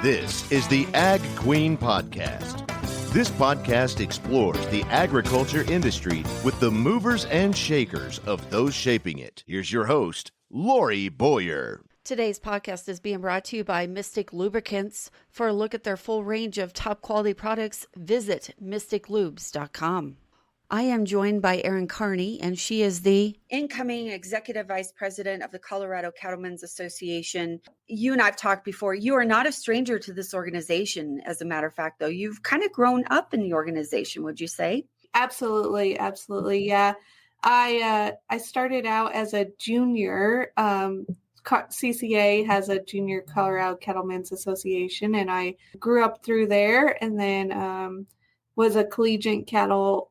This is the Ag Queen Podcast. This podcast explores the agriculture industry with the movers and shakers of those shaping it. Here's your host, Lorrie Boyer. Today's podcast is being brought to you by Mystic Lubricants. For a look at their full range of top quality products, visit mysticlubes.com. I am joined by Erin Karney, and she is the incoming Executive Vice President of the Colorado Cattlemen's Association. You and I have talked before. You are not a stranger to this organization. As a matter of fact, though, you've kind of grown up in the organization, would you say? Absolutely. Yeah. I started out as a junior. CCA has a junior Colorado Cattlemen's Association, and I grew up through there, and then was a collegiate cattle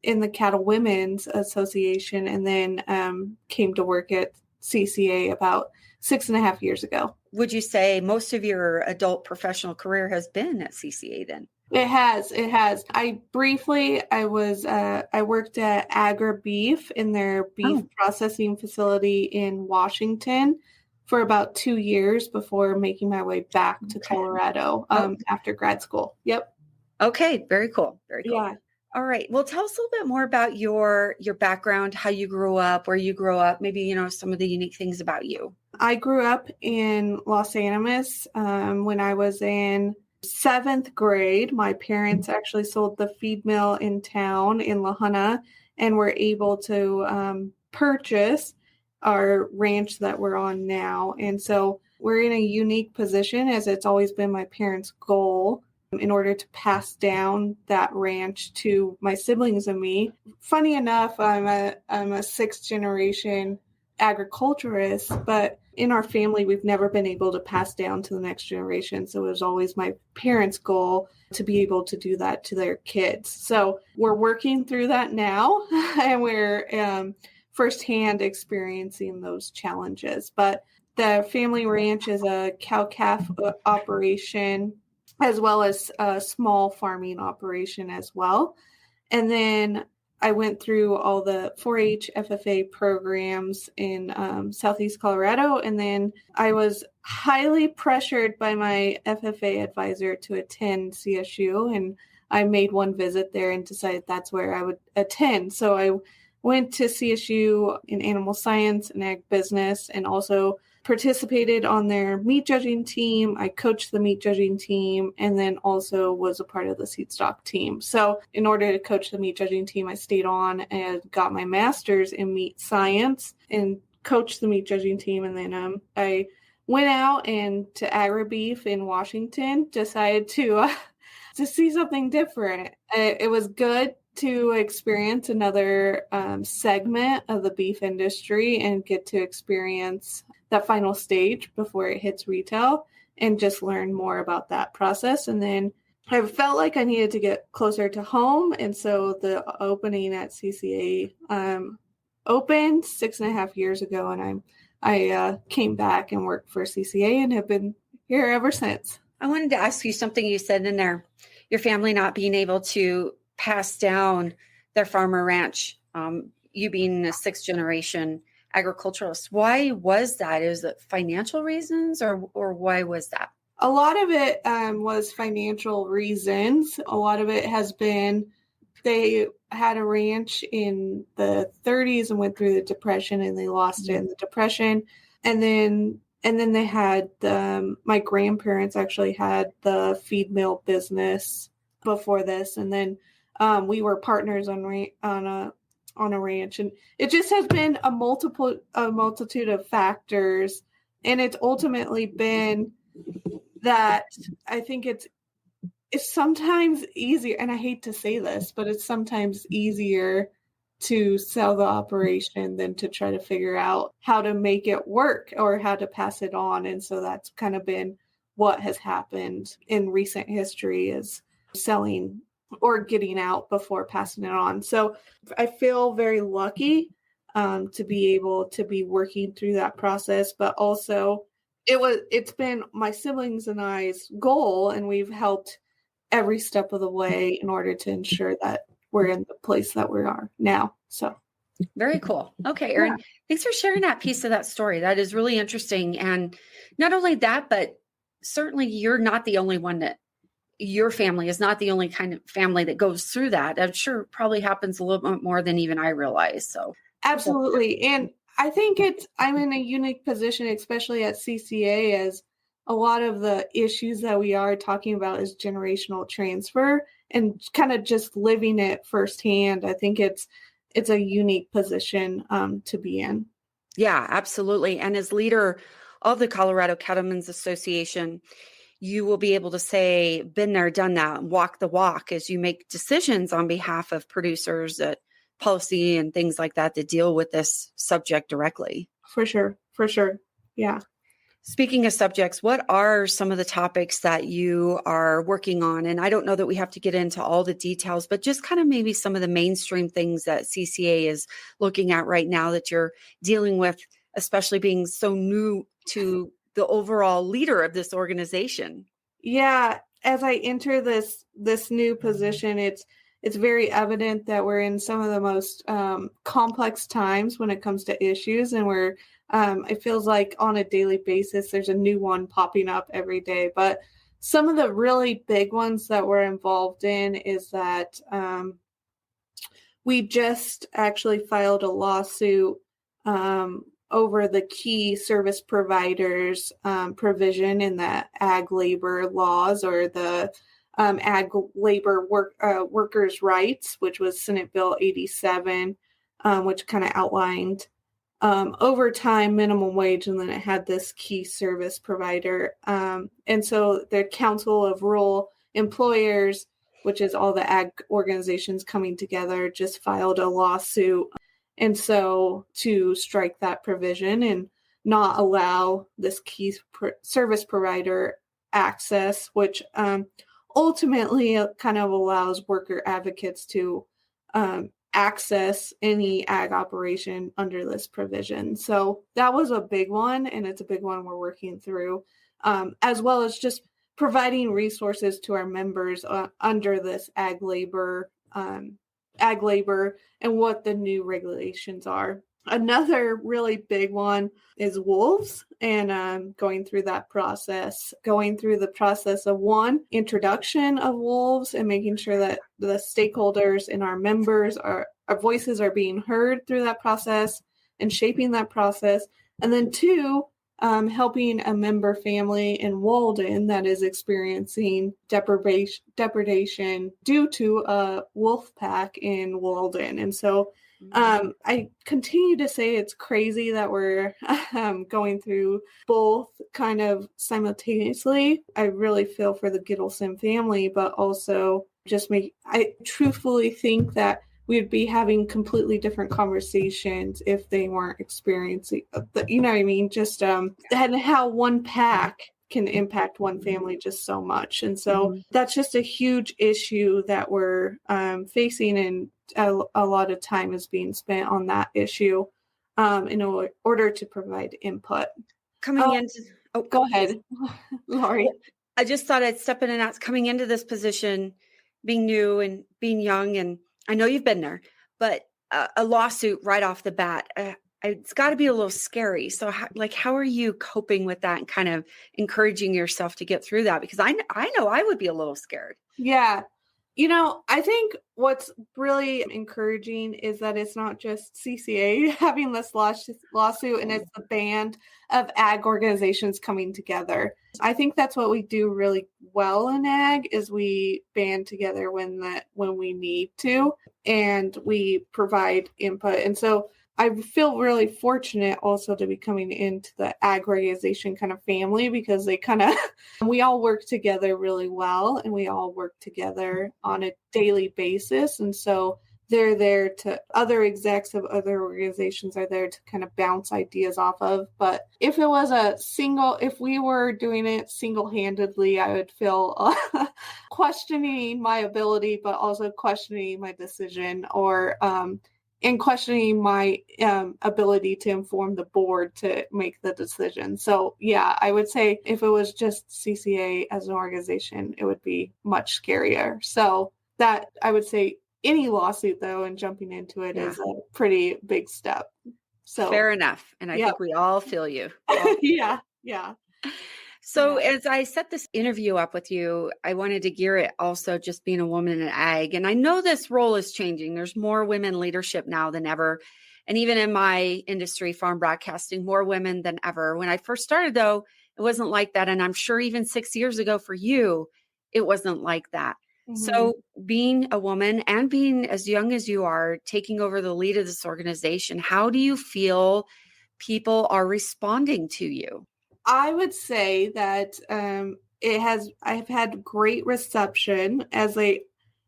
in the Cattlewomen's Association, and then came to work at CCA about 6.5 years ago. Would you say most of your adult professional career has been at CCA then? It has. I worked at Agra Beef in their beef processing facility in Washington for about 2 years before making my way back to Colorado after grad school. Yep. Okay. Very cool. Yeah. All right. Well, tell us a little bit more about your background, how you grew up, where you grew up, maybe, some of the unique things about you. I grew up in Los Animas when I was in 7th grade. My parents actually sold the feed mill in town in La Junta and were able to purchase our ranch that we're on now. And so we're in a unique position, as it's always been my parents' goal in order to pass down that ranch to my siblings and me. Funny enough, I'm a 6th generation agriculturist, but in our family, we've never been able to pass down to the next generation. So it was always my parents' goal to be able to do that to their kids. So we're working through that now, and we're firsthand experiencing those challenges. But the family ranch is a cow-calf operation, as well as a small farming operation as well. And then I went through all the 4-H FFA programs in Southeast Colorado, and then I was highly pressured by my FFA advisor to attend CSU, and I made one visit there and decided that's where I would attend. So I went to CSU in animal science and ag business, and also participated on their meat judging team. I coached the meat judging team, and then also was a part of the seed stock team. So in order to coach the meat judging team, I stayed on and got my master's in meat science and coached the meat judging team. And then I went out and to Agra Beef in Washington, decided to see something different. It was good to experience another segment of the beef industry and get to experience that final stage before it hits retail and just learn more about that process. And then I felt like I needed to get closer to home. And so the opening at CCA opened 6.5 years ago, and I came back and worked for CCA and have been here ever since. I wanted to ask you something you said in there, your family not being able to pass down their farmer ranch, you being a 6th generation agriculturalist. Why was that? Is it financial reasons or why was that? A lot of it was financial reasons. A lot of it has been they had a ranch in the 30s and went through the Depression, and they lost it in the Depression. And then they had my grandparents actually had the feed mill business before this, and then we were partners on a ranch, and it just has been a multitude of factors, and it's ultimately been that I think it's sometimes easier, and I hate to say this, but it's sometimes easier to sell the operation than to try to figure out how to make it work or how to pass it on. And so that's kind of been what has happened in recent history, is selling or getting out before passing it on. So I feel very lucky to be able to be working through that process, but also it's been my siblings and I's goal, and we've helped every step of the way in order to ensure that we're in the place that we are now. So very cool. Okay, Erin, thanks for sharing that piece of that story. That is really interesting. And not only that, but certainly you're not the only one that your family is not the only kind of family that goes through that. I'm sure it probably happens a little bit more than even I realize. So absolutely. And I think I'm in a unique position, especially at CCA, as a lot of the issues that we are talking about is generational transfer and kind of just living it firsthand. I think it's a unique position to be in. Yeah, absolutely. And as leader of the Colorado Cattlemen's Association, you will be able to say, been there, done that, and walk the walk as you make decisions on behalf of producers at policy and things like that deal with this subject directly. For sure. Yeah. Speaking of subjects, what are some of the topics that you are working on? And I don't know that we have to get into all the details, but just kind of maybe some of the mainstream things that CCA is looking at right now that you're dealing with, especially being so new to the overall leader of this organization. Yeah. As I enter this new position, it's very evident that we're in some of the most complex times when it comes to issues, and it feels like on a daily basis, there's a new one popping up every day. But some of the really big ones that we're involved in is that we just actually filed a lawsuit over the key service providers provision in the ag labor laws, or the ag labor workers' rights, which was Senate Bill 87, which kind of outlined overtime, minimum wage, and then it had this key service provider. And so the Council of Rural Employers, which is all the ag organizations coming together, just filed a lawsuit. And so to strike that provision and not allow this key service provider access, which ultimately kind of allows worker advocates to access any ag operation under this provision. So that was a big one, and it's a big one we're working through, as well as just providing resources to our members under this ag labor and what the new regulations are. Another really big one is wolves, and going through the process of introduction of wolves and making sure that the stakeholders and our members, our voices are being heard through that process and shaping that process. And then 2, helping a member family in Walden that is experiencing depredation due to a wolf pack in Walden. And so I continue to say it's crazy that we're going through both kind of simultaneously. I really feel for the Gittleson family, but also I truthfully think that we'd be having completely different conversations if they weren't experiencing, you know what I mean? Just and how one pack can impact one family just so much. And so that's just a huge issue that we're facing, and a lot of time is being spent on that issue in order to provide input. Go ahead, Lorrie. I just thought I'd step in and ask, coming into this position, being new and being young, and I know you've been there, but a lawsuit right off the bat, it's got to be a little scary. So how are you coping with that and kind of encouraging yourself to get through that? Because I know I would be a little scared. Yeah. I think what's really encouraging is that it's not just CCA having this lawsuit, and it's the band of ag organizations coming together. I think that's what we do really well in ag, is we band together when we need to, and we provide input. And so I feel really fortunate also to be coming into the ag organization kind of family, because we all work together really well, and we all work together on a daily basis. And so they're there other execs of other organizations are there to kind of bounce ideas off of. But if we were doing it single-handedly, I would feel questioning my ability, but also questioning my decision, or and questioning my ability to inform the board to make the decision. So yeah, I would say if it was just CCA as an organization, it would be much scarier. So that, I would say, any lawsuit though, and jumping into it is a pretty big step. So fair enough. And I think we all feel you. Yeah. So as I set this interview up with you, I wanted to gear it also just being a woman in ag. And I know this role is changing. There's more women leadership now than ever. And even in my industry, farm broadcasting, more women than ever. When I first started, though, it wasn't like that. And I'm sure even 6 years ago for you, it wasn't like that. So being a woman and being as young as you are, taking over the lead of this organization, how do you feel people are responding to you? I would say that I've had great reception as a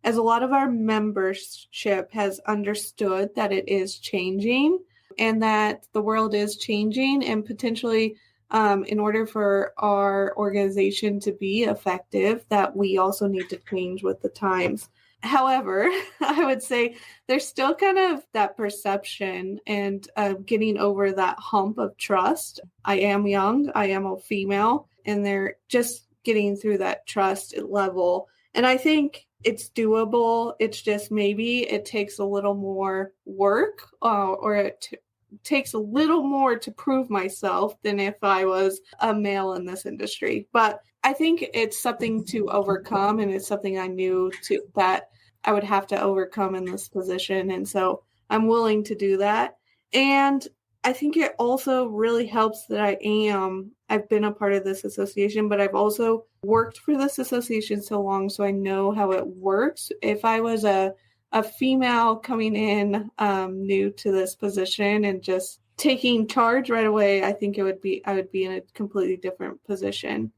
lot of our membership has understood that it is changing and that the world is changing, and potentially in order for our organization to be effective, that we also need to change with the times. However, I would say there's still kind of that perception and getting over that hump of trust. I am young, I am a female, and they're just getting through that trust level. And I think it's doable. It's just maybe it takes a little more work or it takes a little more to prove myself than if I was a male in this industry. But I think it's something to overcome, and it's something I knew that I would have to overcome in this position. And so I'm willing to do that. And I think it also really helps that I've been a part of this association, but I've also worked for this association so long, so I know how it works. If I was a female coming in new to this position and just taking charge right away, I think I would be in a completely different position.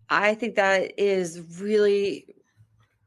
I think that is really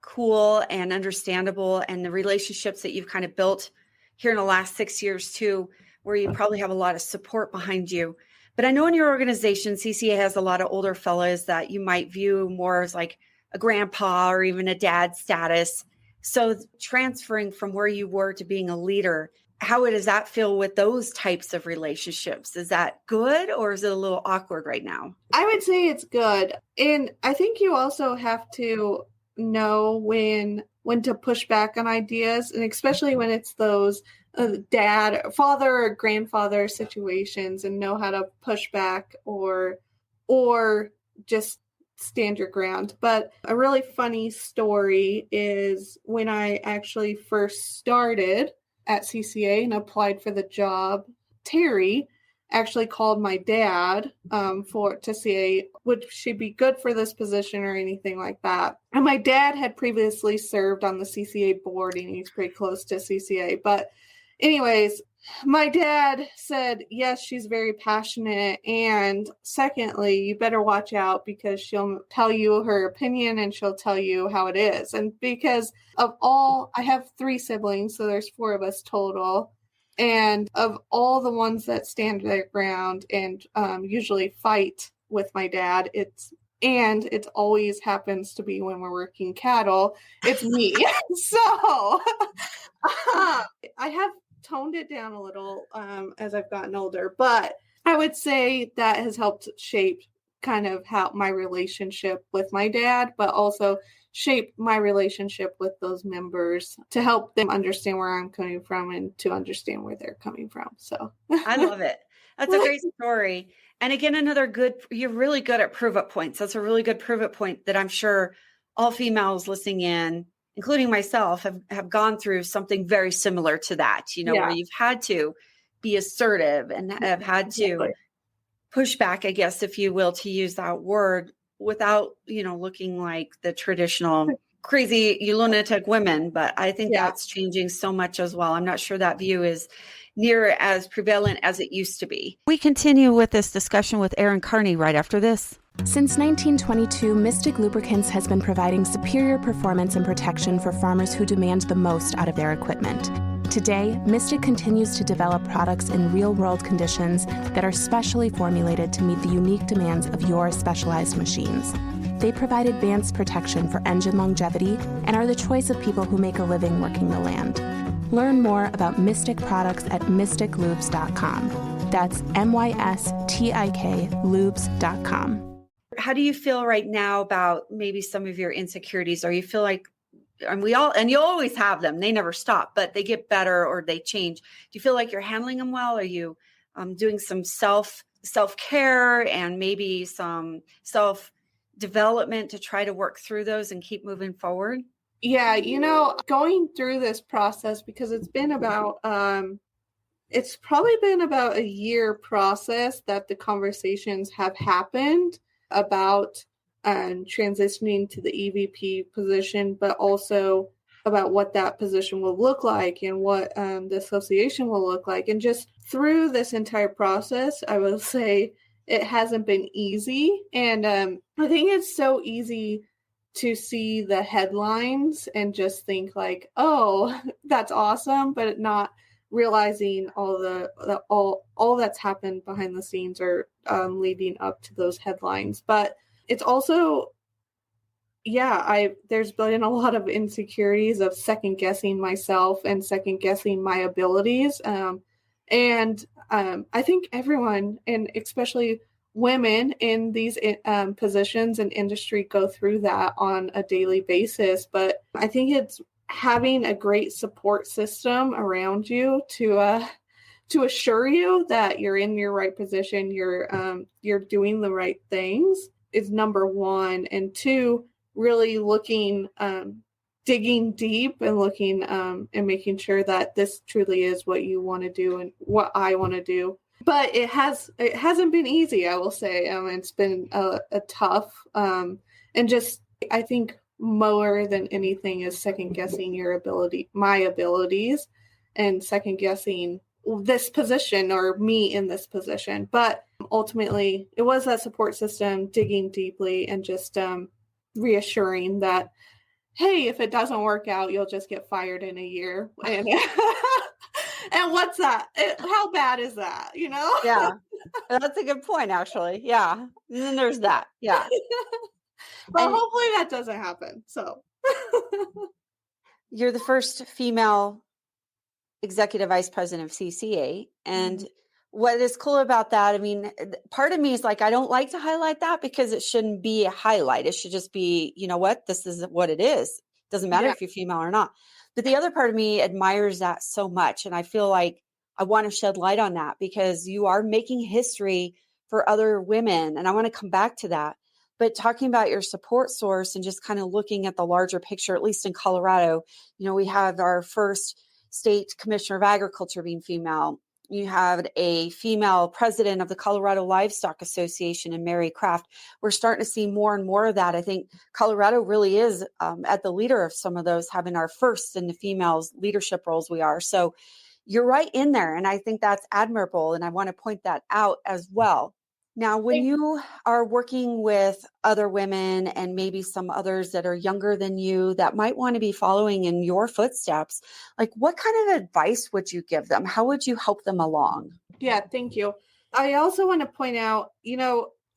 cool and understandable, and the relationships that you've kind of built here in the last 6 years too, where you probably have a lot of support behind you. But I know in your organization, CCA has a lot of older fellas that you might view more as like a grandpa or even a dad status. So transferring from where you were to being a leader, how does that feel with those types of relationships? Is that good, or is it a little awkward right now? I would say it's good. And I think you also have to know when to push back on ideas, and especially when it's those father or grandfather situations, and know how to push back or just stand your ground. But a really funny story is when I actually first started at CCA and applied for the job, Terry actually called my dad to say, would she be good for this position or anything like that. And my dad had previously served on the CCA board, and he's pretty close to CCA. But anyways, my dad said, yes, she's very passionate. And secondly, you better watch out, because she'll tell you her opinion and she'll tell you how it is. And because I have 3 siblings, so there's 4 of us total. And of all the ones that stand their ground and usually fight with my dad, it always happens to be when we're working cattle, it's me. So I have toned it down a little as I've gotten older, but I would say that has helped shape kind of how my relationship with my dad, but also shape my relationship with those members to help them understand where I'm coming from and to understand where they're coming from. So I love it. That's a great story. And again, you're really good at prove-up points. That's a really good prove-up point that I'm sure all females listening in, including myself, have gone through something very similar to that, where you've had to be assertive and have had to push back, I guess, if you will, to use that word, without, looking like the traditional crazy lunatic women. But I think that's changing so much as well. I'm not sure that view is near as prevalent as it used to be. We continue with this discussion with Erin Karney right after this. Since 1922, Mystic Lubricants has been providing superior performance and protection for farmers who demand the most out of their equipment. Today, Mystic continues to develop products in real-world conditions that are specially formulated to meet the unique demands of your specialized machines. They provide advanced protection for engine longevity and are the choice of people who make a living working the land. Learn more about Mystic products at mysticlubes.com. That's MYSTIK lubes.com. How do you feel right now about maybe some of your insecurities? Or you feel like, and you always have them, they never stop, but they get better or they change. Do you feel like you're handling them well? Are you doing some self self-care and maybe some self-development to try to work through those and keep moving forward? Yeah, going through this process, because it's probably been about a year process that the conversations have happened about transitioning to the EVP position, but also about what that position will look like and what the association will look like. And just through this entire process, I will say it hasn't been easy. And I think it's so easy to see the headlines and just think like, oh, that's awesome, but not realizing all that's happened behind the scenes or leading up to those headlines. But it's also, there's been a lot of insecurities of second guessing myself and second guessing my abilities. And I think everyone, and especially women in these positions and industry, go through that on a daily basis. But I think it's having a great support system around you to assure you that you're in your right position, you're doing the right things is number one. And two, really looking, digging deep and looking and making sure that this truly is what you want to do and what I want to do. But it hasn't been easy, I will say. It's been a tough, and just, I think more than anything is second guessing my abilities, and second guessing this position or me in this position. But ultimately, it was that support system, digging deeply and just reassuring that, hey, if it doesn't work out, you'll just get fired in a year. And and what's that? How bad is that? Yeah, that's a good point, actually. Yeah. And then there's that. Yeah. But hopefully that doesn't happen. So you're the first female executive vice president of CCA. And what is cool about that, I mean, part of me is like, I don't like to highlight that because it shouldn't be a highlight. It should just be, you know what, this is what it is. Doesn't matter if you're female or not. But the other part of me admires that so much. And I feel like I want to shed light on that because you are making history for other women. And I want to come back to that. But talking about your support source and just kind of looking at the larger picture, at least in Colorado, we have our first state commissioner of agriculture being female. You have a female president of the Colorado Livestock Association and Mary Kraft. We're starting to see more and more of that. I think Colorado really is at the leader of some of those, having our first in the females leadership roles we are. So you're right in there. And I think that's admirable. And I want to point that out as well. Now, when you are working with other women and maybe some others that are younger than you that might want to be following in your footsteps, like what kind of advice would you give them? How would you help them along? Yeah, thank you. I also want to point out,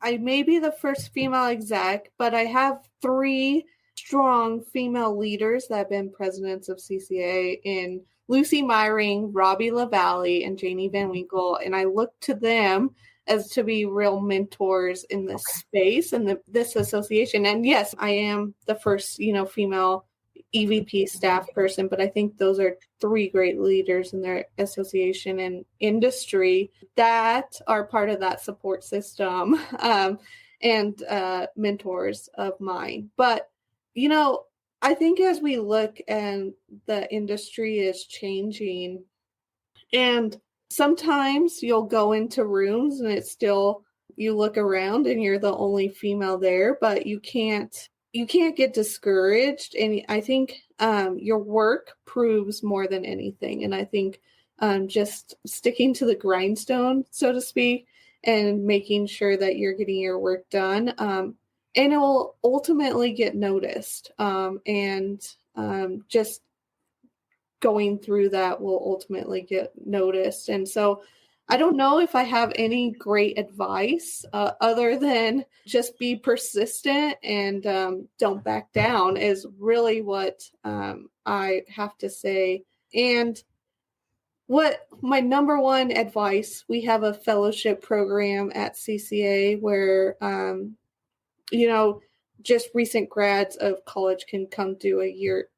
I may be the first female exec, but I have 3 strong female leaders that have been presidents of CCA in Lucy Myring, Robbie LaValle, and Janie Van Winkle. And I look to them as to be real mentors in this space and this association. And yes, I am the first, female EVP staff person, but I think those are 3 great leaders in their association and industry that are part of that support system and mentors of mine. But, I think as we look and the industry is changing, and sometimes you'll go into rooms and it's still, you look around and you're the only female there, but you can't get discouraged. And I think your work proves more than anything. And I think just sticking to the grindstone, so to speak, and making sure that you're getting your work done, and it will ultimately get noticed. And just going through that will ultimately get noticed. And so I don't know if I have any great advice other than just be persistent and don't back down is really what I have to say. And what my number one advice, we have a fellowship program at CCA where, just recent grads of college can come do a year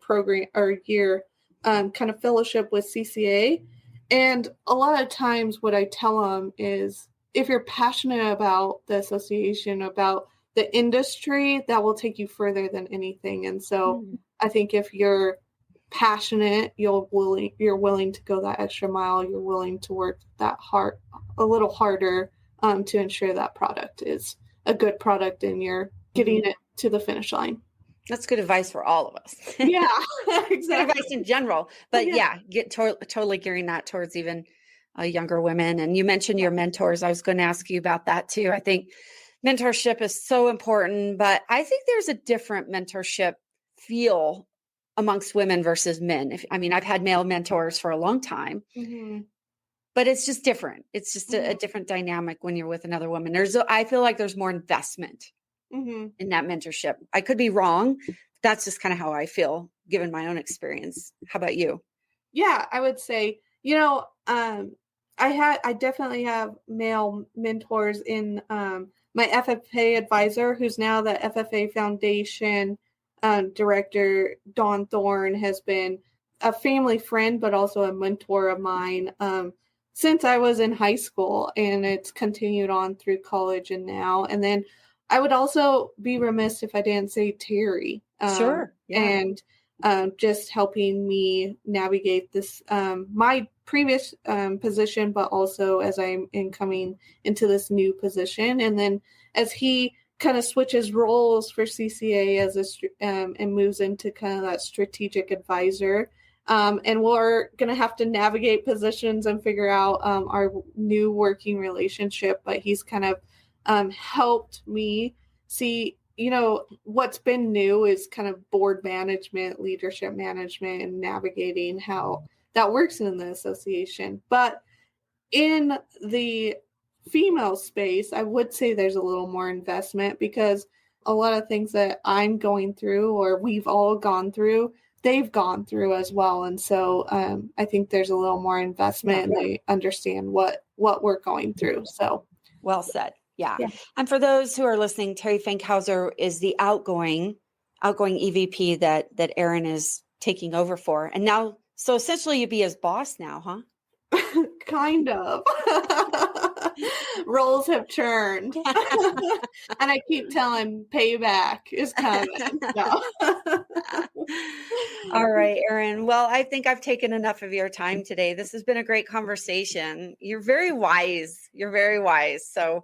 program or a year kind of fellowship with CCA. And a lot of times what I tell them is if you're passionate about the association, about the industry, that will take you further than anything. And so I think if you're passionate, you're willing to go that extra mile. You're willing to work that hard, a little harder, to ensure that product is a good product and you're getting it to the finish line. That's good advice for all of us. Yeah, exactly. Good advice in general, but get totally gearing that towards even younger women. And you mentioned your mentors. I was going to ask you about that too. I think mentorship is so important, but I think there's a different mentorship feel amongst women versus men. I've had male mentors for a long time, but it's just different. It's just a different dynamic when you're with another woman. I feel like there's more investment in that mentorship. I could be wrong. That's just kind of how I feel given my own experience. How about you? Yeah, I would say, I definitely have male mentors in my FFA advisor, who's now the FFA Foundation director, Dawn Thorne, has been a family friend, but also a mentor of mine since I was in high school, and it's continued on through college and now. And then I would also be remiss if I didn't say Terry. Sure. Yeah. And just helping me navigate this, my previous position, but also as I'm coming into this new position. And then as he kind of switches roles for CCA and moves into kind of that strategic advisor. And we're going to have to navigate positions and figure out our new working relationship. But he's kind of helped me see, what's been new is kind of board management, leadership management, and navigating how that works in the association. But in the female space, I would say there's a little more investment, because a lot of things that I'm going through, or we've all gone through, they've gone through as well. And so I think there's a little more investment, and they understand what we're going through. So well said. Yeah. And for those who are listening, Terry Fankhauser is the outgoing EVP that Erin is taking over for. And now, so essentially you'd be his boss now, huh? Kind of. Roles have churned. And I keep telling payback is coming. No. All right, Erin. Well, I think I've taken enough of your time today. This has been a great conversation. You're very wise. So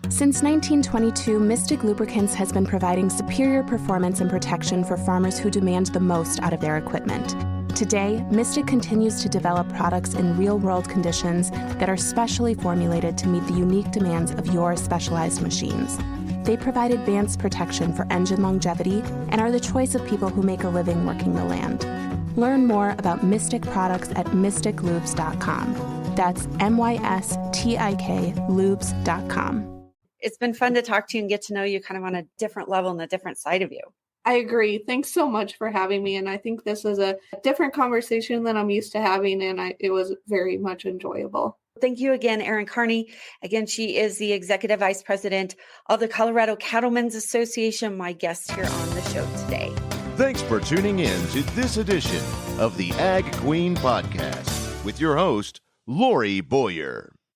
since 1922, Mystic Lubricants has been providing superior performance and protection for farmers who demand the most out of their equipment. Today, Mystic continues to develop products in real-world conditions that are specially formulated to meet the unique demands of your specialized machines. They provide advanced protection for engine longevity and are the choice of people who make a living working the land. Learn more about Mystic products at mysticlubes.com. That's MYSTIK lubes.com. It's been fun to talk to you and get to know you kind of on a different level and a different side of you. I agree. Thanks so much for having me. And I think this is a different conversation than I'm used to having, and it was very much enjoyable. Thank you again, Erin Karney. Again, she is the Executive Vice President of the Colorado Cattlemen's Association, my guest here on the show today. Thanks for tuning in to this edition of the Ag Queen Podcast with your host, Lorrie Boyer.